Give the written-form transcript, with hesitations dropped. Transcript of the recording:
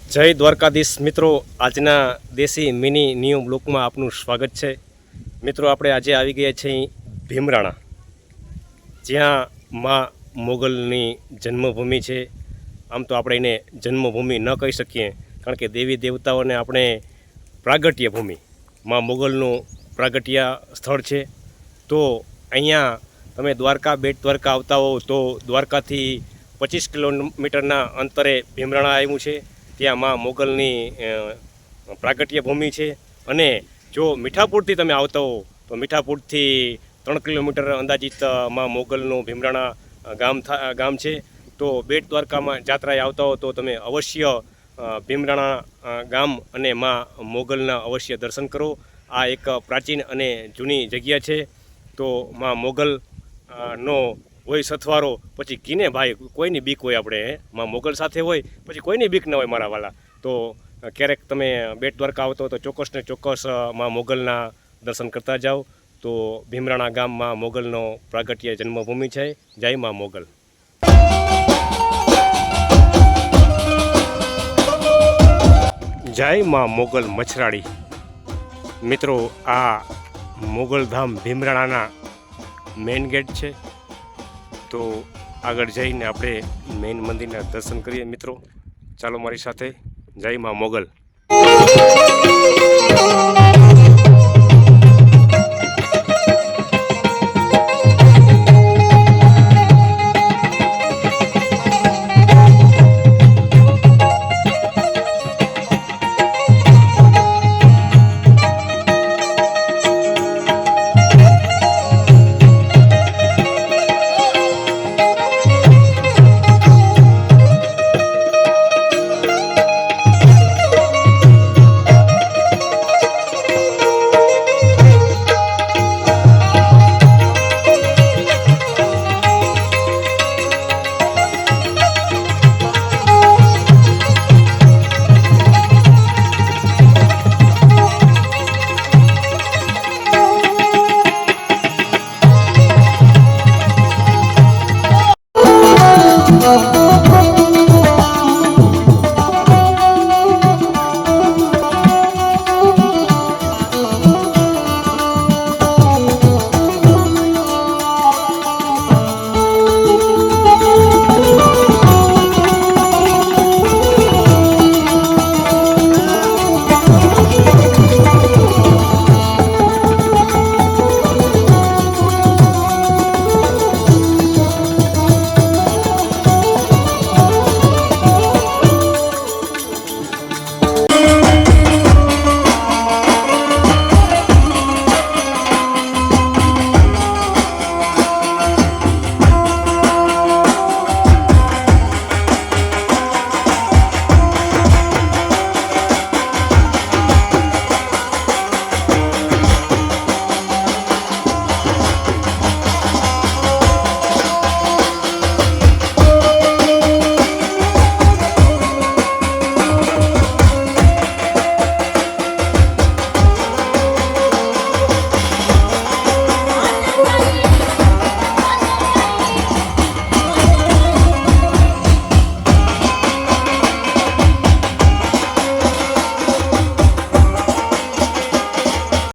જય દ્વારકાધીશ મિત્રો, આજના દેશી મિની ન્યૂ બ્લોકમાં આપનું સ્વાગત છે। મિત્રો આપણે આજે આવી ગયા છીએ ભીમરાણા, જ્યાં માં મોગલની જન્મભૂમિ છે। આમ તો આપણે એને જન્મભૂમિ ન કહી શકીએ, કારણ કે દેવી દેવતાઓને આપણે પ્રાગટ્ય ભૂમિ, માં મોગલનું પ્રાગટ્ય સ્થળ છે। તો અહીંયા તમે દ્વારકા, બેટ દ્વારકા આવતા હો તો દ્વારકાથી 25 કિલોમીટરના અંતરે ભીમરાણા આવ્યું છે। ત્યાં માં મોગલની પ્રાગટ્ય ભૂમિ છે। અને જો મીઠાપુરથી તમે આવતા હો તો મીઠાપુરથી 3 કિલોમીટર અંદાજિત માં મોગલનું ભીમરાણા ગામ છે। તો બેટ દ્વારકામાં જાત્રાએ આવતા હો તો તમે અવશ્ય ભીમરાણા ગામ અને માં મોગલના અવશ્ય દર્શન કરો। આ એક પ્રાચીન અને જૂની જગ્યા છે। તો માં મોગલ નો હોય સથવારો, પછી કીને ભાઈ કોઈની બીક હોય, આપણે માં મોગલ સાથે હોય પછી કોઈની બીક ન હોય મારા વાલા। તો ક્યારેક તમે બેટ દ્વારકા આવતો તો ચોક્કસ ને ચોક્કસ માં મોગલના દર્શન કરતા જાઓ। તો ભીમરાણા ગામમાં મોગલનો પ્રાગટ્ય જન્મભૂમિ છે। જય માં મોગલ। જય માં મોગલ મછરાડી। મિત્રો, આ મોગલધામ ભીમરાણાના મેઇન ગેટ છે। તો આગળ જઈને આપણે મેઇન મંદિરના દર્શન કરીએ। મિત્રો ચાલો મારી સાથે। જય માં મોગલ।